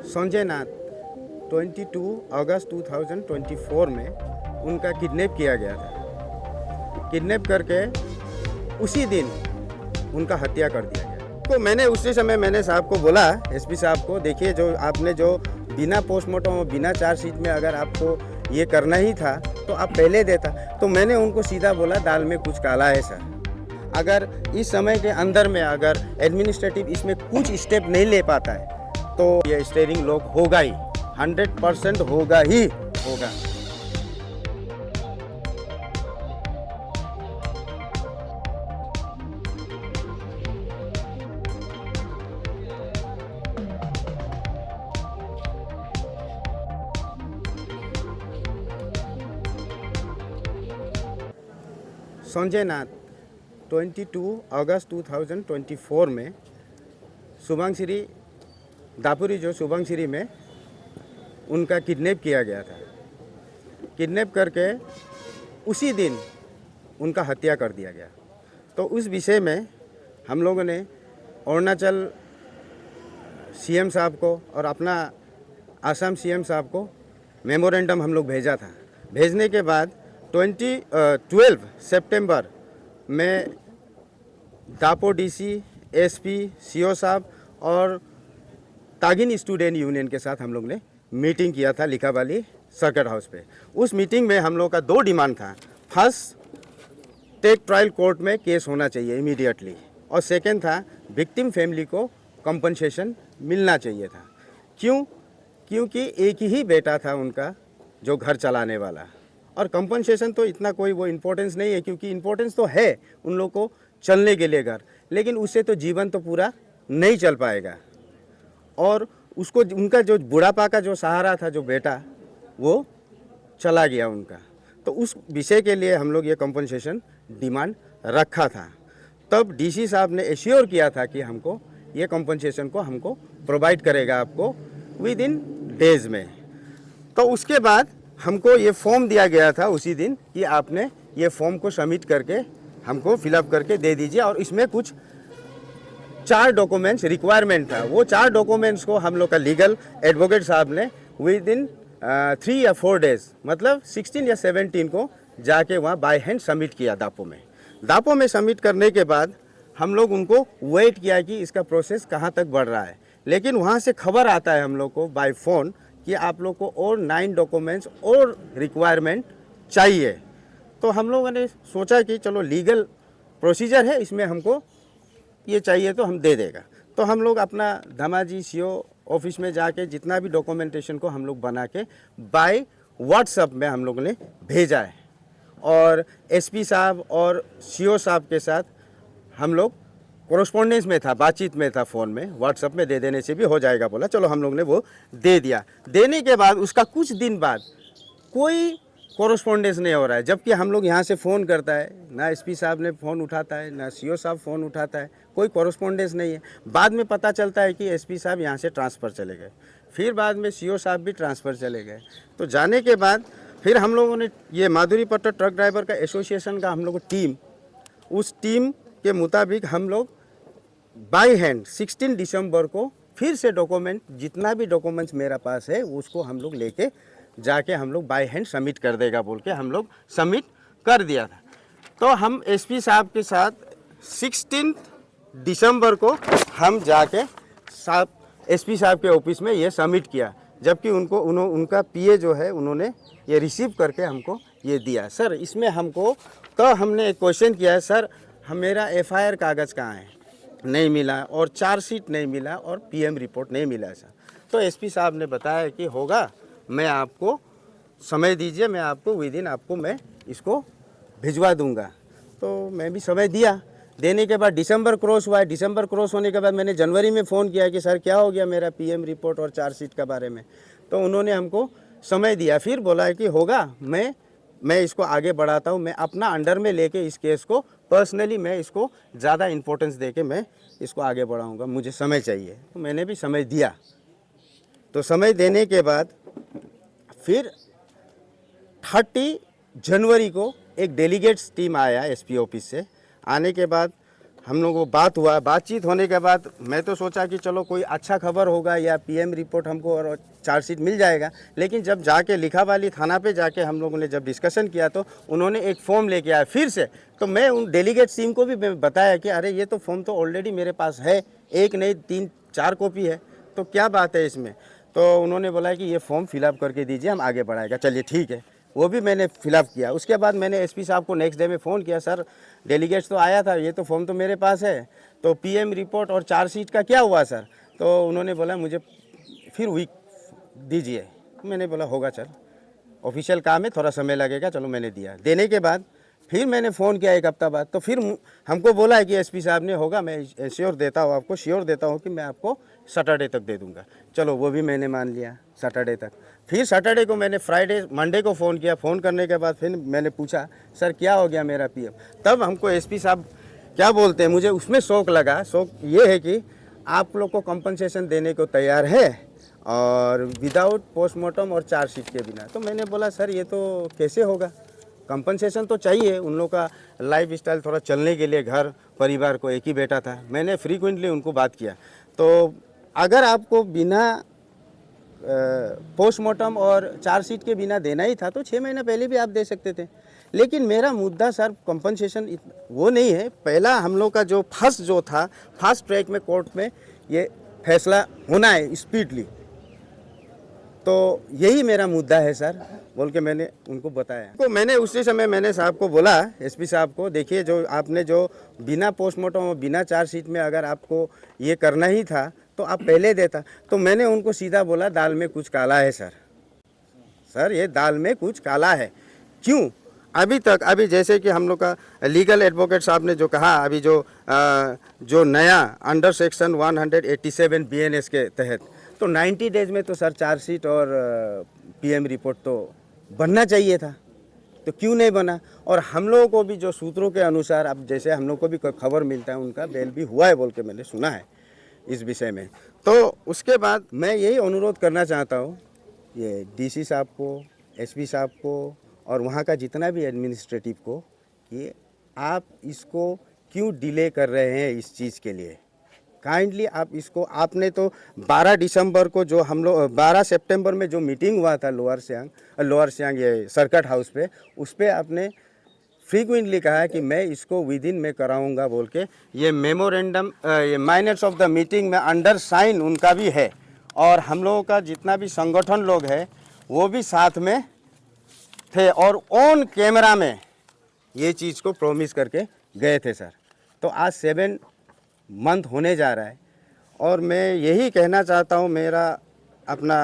संजय नाथ 22 अगस्त 2024 में उनका किडनैप किया गया था। किडनैप करके उसी दिन उनका हत्या कर दिया गया। तो मैंने उसी समय मैंने साहब को बोला, एसपी साहब को, देखिए जो आपने जो बिना पोस्टमार्टम और बिना चार्जशीट में अगर आपको ये करना ही था तो आप पहले देता। तो मैंने उनको सीधा बोला, दाल में कुछ काला है सर। अगर इस समय के अंदर में अगर एडमिनिस्ट्रेटिव इसमें कुछ स्टेप नहीं ले पाता है तो ये स्टीयरिंग लॉक होगा ही, 100% होगा ही होगा। संजय नाथ 22 अगस्त 2024 में सुबनसिरी दापुरी जो सुबनसिरी में उनका किडनैप किया गया था। किडनैप करके उसी दिन उनका हत्या कर दिया गया। तो उस विषय में हम लोगों ने अरुणाचल सीएम साहब को और अपना आसाम सीएम साहब को मेमोरेंडम हम लोग भेजा था। भेजने के बाद 12 सितंबर में दापो डीसी, एसपी, सीओ साहब और तागिन स्टूडेंट यूनियन के साथ हम लोग ने मीटिंग किया था लिखावाली सर्किट हाउस पे। उस मीटिंग में हम लोग का 2 डिमांड था। फर्स्ट, टेक ट्रायल कोर्ट में केस होना चाहिए इमीडिएटली, और सेकंड था विक्टिम फैमिली को कंपनसेशन मिलना चाहिए था। क्यों? क्योंकि एक ही बेटा था उनका जो घर चलाने वाला, और कंपनसेशन तो इतना कोई वो इम्पोर्टेंस नहीं है, क्योंकि इम्पोर्टेंस तो है उन लोग को चलने के लिए घर, लेकिन उससे तो जीवन तो पूरा नहीं चल पाएगा। और उसको उनका जो बुढ़ापा का जो सहारा था, जो बेटा, वो चला गया उनका। तो उस विषय के लिए हम लोग ये कंपनसेशन डिमांड रखा था। तब डीसी साहब ने एश्योर किया था कि हमको ये कंपनसेशन को हमको प्रोवाइड करेगा आपको विद इन डेज में। तो उसके बाद हमको ये फॉर्म दिया गया था उसी दिन कि आपने ये फॉर्म को सबमिट करके हमको फिलअप करके दे दीजिए, और इसमें कुछ 4 डॉक्यूमेंट्स रिक्वायरमेंट था। वो 4 डॉक्यूमेंट्स को हम लोग का लीगल एडवोकेट साहब ने विद इन 3 या 4 डेज, मतलब 16 या 17 को जाके वहाँ बाय हैंड सबमिट किया दापो में। दापो में सबमिट करने के बाद हम लोग उनको वेट किया कि इसका प्रोसेस कहाँ तक बढ़ रहा है। लेकिन वहाँ से खबर आता है हम लोग को बाय फ़ोन कि आप लोग को और 9 डॉक्यूमेंट्स और रिक्वायरमेंट चाहिए। तो हम लोगों ने सोचा कि चलो लीगल प्रोसीजर है, इसमें हमको ये चाहिए तो हम दे देगा। तो हम लोग अपना धमाजी सीओ ऑफिस में जाके जितना भी डॉक्यूमेंटेशन को हम लोग बना के बाय व्हाट्सएप में हम लोग ने भेजा है, और एसपी साहब और सीओ साहब के साथ हम लोग कोरस्पोंडेंस में था, बातचीत में था, फ़ोन में। व्हाट्सएप में दे देने से भी हो जाएगा बोला, चलो हम लोग ने वो दे दिया। देने के बाद उसका कुछ दिन बाद कोई कोरस्पोंडेंस नहीं हो रहा है, जबकि हम लोग यहाँ से फ़ोन करता है, ना एसपी साहब ने फ़ोन उठाता है, ना सीओ साहब फ़ोन उठाता है, कोई कोरस्पोंडेंस नहीं है। बाद में पता चलता है कि एसपी साहब यहाँ से ट्रांसफ़र चले गए, फिर बाद में सीओ साहब भी ट्रांसफ़र चले गए। तो जाने के बाद फिर हम लोगों ने ये माधुरी पट्टा ट्रक ड्राइवर का एसोसिएशन का हम लोग टीम, उस टीम के मुताबिक हम लोग बाय हैंड 16 दिसंबर को फिर से डॉक्यूमेंट, जितना भी डॉक्यूमेंट्स मेरा पास है उसको हम लोग लेके जाके हम लोग बाय हैंड सबमिट कर देगा बोल के हम लोग सबमिट कर दिया था। तो हम एसपी साहब के साथ 16 दिसंबर को हम जाके एसपी साहब के ऑफिस में ये सबमिट किया, जबकि उनका पीए जो है उन्होंने ये रिसीव करके हमको ये दिया। सर इसमें हमको, तो हमने एक क्वेश्चन किया है, सर मेरा एफआईआर कागज़ कहाँ है? नहीं मिला, और चार्जशीट नहीं मिला, और पीएम रिपोर्ट नहीं मिला सर। तो एसपी साहब ने बताया कि होगा, मैं आपको समय दीजिए, मैं आपको विद इन आपको मैं इसको भिजवा दूंगा। तो मैं भी समय दिया। देने के बाद दिसंबर क्रॉस हुआ है। दिसंबर क्रॉस होने के बाद मैंने जनवरी में फ़ोन किया कि सर क्या हो गया मेरा पीएम रिपोर्ट और चार्जशीट के बारे में। तो उन्होंने हमको समय दिया, फिर बोला है कि होगा, मैं इसको आगे बढ़ाता हूँ, मैं अपना अंडर में लेके इस केस को पर्सनली मैं इसको ज़्यादा इम्पोर्टेंस देके मैं इसको आगे बढ़ाऊँगा, मुझे समय चाहिए। तो मैंने भी समय दिया। तो समय देने के बाद फिर 30 जनवरी को एक डेलीगेट्स टीम आया एसपी ऑफिस से। आने के बाद हम लोगों को बात हुआ, बातचीत होने के बाद मैं तो सोचा कि चलो कोई अच्छा खबर होगा या पीएम रिपोर्ट हमको और चार्जशीट मिल जाएगा। लेकिन जब जाके लिखावाली थाना पे जाके हम लोगों ने जब डिस्कशन किया तो उन्होंने एक फॉर्म लेके आया फिर से। तो मैं उन डेलीगेट टीम को भी मैं बताया कि अरे ये तो फॉर्म तो ऑलरेडी मेरे पास है, एक नहीं 3-4 कॉपी है, तो क्या बात है इसमें। तो उन्होंने बोला कि ये फॉर्म फिलअप करके दीजिए, हम आगे बढ़ाएगा। चलिए ठीक है, वो भी मैंने फिलअप किया। उसके बाद मैंने एसपी साहब को नेक्स्ट डे में फ़ोन किया, सर डेलीगेट्स तो आया था, ये तो फॉर्म तो मेरे पास है, तो पीएम रिपोर्ट और चार्जशीट का क्या हुआ सर। तो उन्होंने बोला मुझे फिर वीक दीजिए। मैंने बोला होगा सर, ऑफिशियल काम है, थोड़ा समय लगेगा। चलो मैंने दिया। देने के बाद फिर मैंने फ़ोन किया एक हफ्ता बाद, तो फिर हमको बोला है कि एसपी साहब ने होगा, मैं श्योर देता हूँ आपको, श्योर देता हूँ कि मैं आपको सैटरडे तक दे दूँगा। चलो वो भी मैंने मान लिया सैटरडे तक। फिर सैटरडे को मैंने मंडे को फ़ोन किया। फ़ोन करने के बाद फिर मैंने पूछा सर क्या हो गया मेरा पीएम। तब हमको एसपी साहब क्या बोलते हैं, मुझे उसमें शौक लगा। शौक ये है कि आप लोग को कंपनसेशन देने को तैयार है और विदाउट पोस्टमार्टम और चार्जशीट के बिना। तो मैंने बोला सर ये तो कैसे होगा, कंपनसेशन तो चाहिए, उन लोग का लाइफ स्टाइल थोड़ा चलने के लिए, घर परिवार को, एक ही बेटा था। मैंने फ्रीक्वेंटली उनको बात किया। तो अगर आपको बिना पोस्टमार्टम और चार्जशीट के बिना देना ही था तो 6 महीने पहले भी आप दे सकते थे। लेकिन मेरा मुद्दा सर कंपनसेशन वो नहीं है। पहला हम लोग का जो फास्ट ट्रैक में कोर्ट में ये फैसला होना है स्पीडली, तो यही मेरा मुद्दा है सर बोल के मैंने उनको बताया। तो मैंने उसी समय मैंने साहब को बोला, एसपी साहब को, देखिए जो आपने जो बिना पोस्टमार्टम और बिना चार्जशीट में अगर आपको ये करना ही था तो आप पहले देता। तो मैंने उनको सीधा बोला दाल में कुछ काला है सर ये दाल में कुछ काला है। क्यों अभी जैसे कि हम लोग का लीगल एडवोकेट साहब ने जो कहा, अभी जो नया अंडर सेक्शन 187 बीएनएस के तहत तो 90 डेज में तो सर चार्जशीट और पीएम रिपोर्ट तो बनना चाहिए था, तो क्यों नहीं बना। और हम लोगों को भी जो सूत्रों के अनुसार, अब जैसे हम लोग को भी खबर मिलता है उनका बेल भी हुआ है बोल के मैंने सुना है इस विषय में। तो उसके बाद मैं यही अनुरोध करना चाहता हूँ ये डीसी साहब को, एसपी साहब को और वहाँ का जितना भी एडमिनिस्ट्रेटिव को कि आप इसको क्यों डिले कर रहे हैं इस चीज़ के लिए। काइंडली आप इसको, आपने तो 12 दिसंबर को जो हम लोग 12 सितंबर में जो मीटिंग हुआ था लोअर सियांग ये सर्किट हाउस पे, उस पर आपने फ्रीक्वेंटली कहा है कि मैं इसको विद इन में कराऊंगा बोल के। ये मेमोरेंडम ये माइनट्स ऑफ द मीटिंग में अंडर साइन उनका भी है और हम लोगों का जितना भी संगठन लोग हैं वो भी साथ में थे और ऑन कैमरा में ये चीज़ को प्रॉमिस करके गए थे सर। तो आज 7 मंथ होने जा रहा है और मैं यही कहना चाहता हूँ मेरा अपना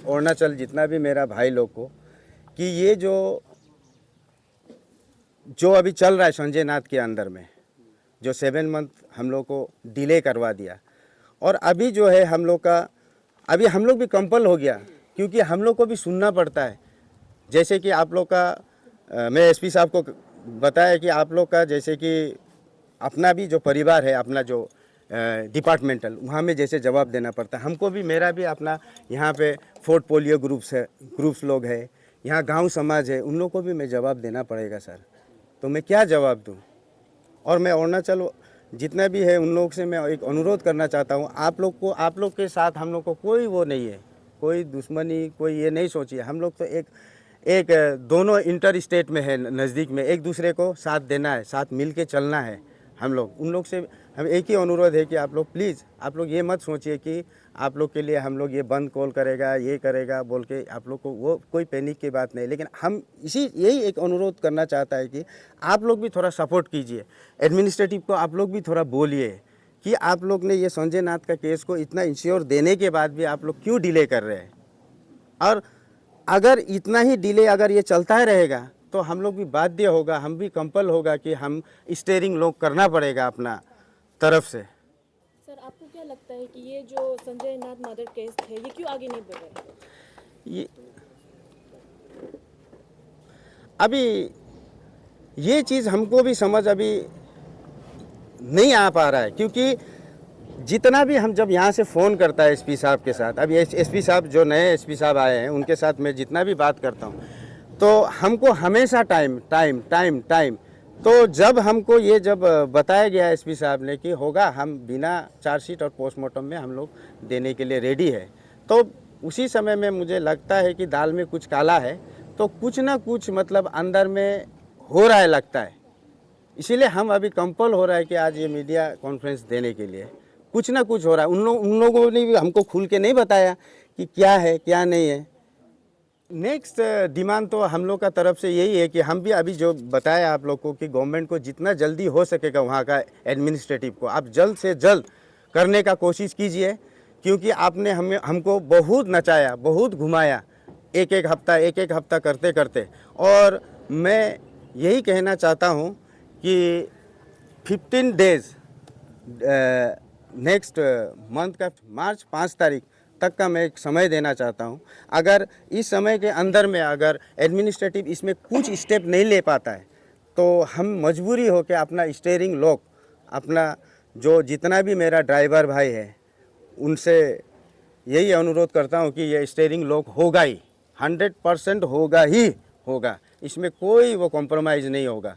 अरुणाचल जितना भी मेरा भाई लोग को कि ये जो अभी चल रहा है संजय नाथ के अंदर में जो 7 मंथ हम लोग को डिले करवा दिया और अभी जो है हम लोग का, अभी हम लोग भी कंपल हो गया क्योंकि हम लोग को भी सुनना पड़ता है। जैसे कि आप लोग का मैं एसपी साहब को बताया कि आप लोग का जैसे कि अपना भी जो परिवार है, अपना जो डिपार्टमेंटल, वहाँ में जैसे जवाब देना पड़ता है, हमको भी, मेरा भी अपना यहाँ पे फोर्ट पोलियो ग्रुप्स लोग है, यहाँ गांव समाज है, उन लोग को भी मैं जवाब देना पड़ेगा सर। तो मैं क्या जवाब दूँ। और मैं अरुणाचल जितना भी है उन लोग से मैं एक अनुरोध करना चाहता हूँ, आप लोग के साथ हम लोग को कोई वो नहीं है, कोई दुश्मनी, कोई ये नहीं सोचिए। हम लोग तो एक दोनों इंटर स्टेट में है, नज़दीक में, एक दूसरे को साथ देना है, साथ मिल के चलना है। हम लोग उन लोग से हम एक ही अनुरोध है कि आप लोग प्लीज़, आप लोग ये मत सोचिए कि आप लोग के लिए हम लोग ये बंद कॉल करेगा, ये करेगा बोल के आप लोग को, वो कोई पैनिक की बात नहीं। लेकिन हम यही एक अनुरोध करना चाहता है कि आप लोग भी थोड़ा सपोर्ट कीजिए, एडमिनिस्ट्रेटिव को आप लोग भी थोड़ा बोलिए कि आप लोग ने ये संजय नाथ का केस को इतना इंश्योर देने के बाद भी आप लोग क्यों डिले कर रहे हैं। और अगर इतना ही डिले अगर ये चलता ही रहेगा तो हम लोग भी बाध्य होगा, हम भी कंपल होगा कि हम स्टेयरिंग लोग करना पड़ेगा अपना तरफ से। सर आपको क्या लगता है कि ये जो संजय नाथ मर्डर केस है ये क्यों आगे नहीं बढ़ रहा है? ये अभी ये चीज़ हमको भी समझ अभी नहीं आ पा रहा है क्योंकि जितना भी हम जब यहाँ से फ़ोन करता है एसपी साहब के साथ, अभी एसपी साहब जो नए एसपी साहब आए हैं उनके साथ मैं जितना भी बात करता हूँ, तो हमको हमेशा टाइम टाइम टाइम टाइम, तो जब हमको ये जब बताया गया एसपी साहब ने कि होगा, हम बिना चार्जशीट और पोस्टमार्टम में हम लोग देने के लिए रेडी है, तो उसी समय में मुझे लगता है कि दाल में कुछ काला है, तो कुछ ना कुछ मतलब अंदर में हो रहा है लगता है। इसीलिए हम अभी कंपल हो रहा है कि आज ये मीडिया कॉन्फ्रेंस देने के लिए, कुछ ना कुछ हो रहा है। उन लोगों ने भी हमको खुल के नहीं बताया कि क्या है क्या नहीं है। नेक्स्ट डिमांड तो हम लोग का तरफ से यही है कि हम भी अभी जो बताया आप लोग को कि गवर्नमेंट को जितना जल्दी हो सकेगा वहाँ का एडमिनिस्ट्रेटिव को आप जल्द से जल्द करने का कोशिश कीजिए, क्योंकि आपने हमको बहुत नचाया, बहुत घुमाया, एक एक हफ्ता करते करते। और मैं यही कहना चाहता हूँ कि 15 डेज़ नेक्स्ट मंथ का मार्च 5 तारीख तक का मैं एक समय देना चाहता हूं। अगर इस समय के अंदर में अगर एडमिनिस्ट्रेटिव इसमें कुछ स्टेप नहीं ले पाता है, तो हम मजबूरी हो के अपना स्टीयरिंग लॉक, अपना जो जितना भी मेरा ड्राइवर भाई है उनसे यही अनुरोध करता हूं कि ये स्टीयरिंग लॉक होगा ही, 100% होगा ही होगा, इसमें कोई वो कॉम्प्रोमाइज़ नहीं होगा।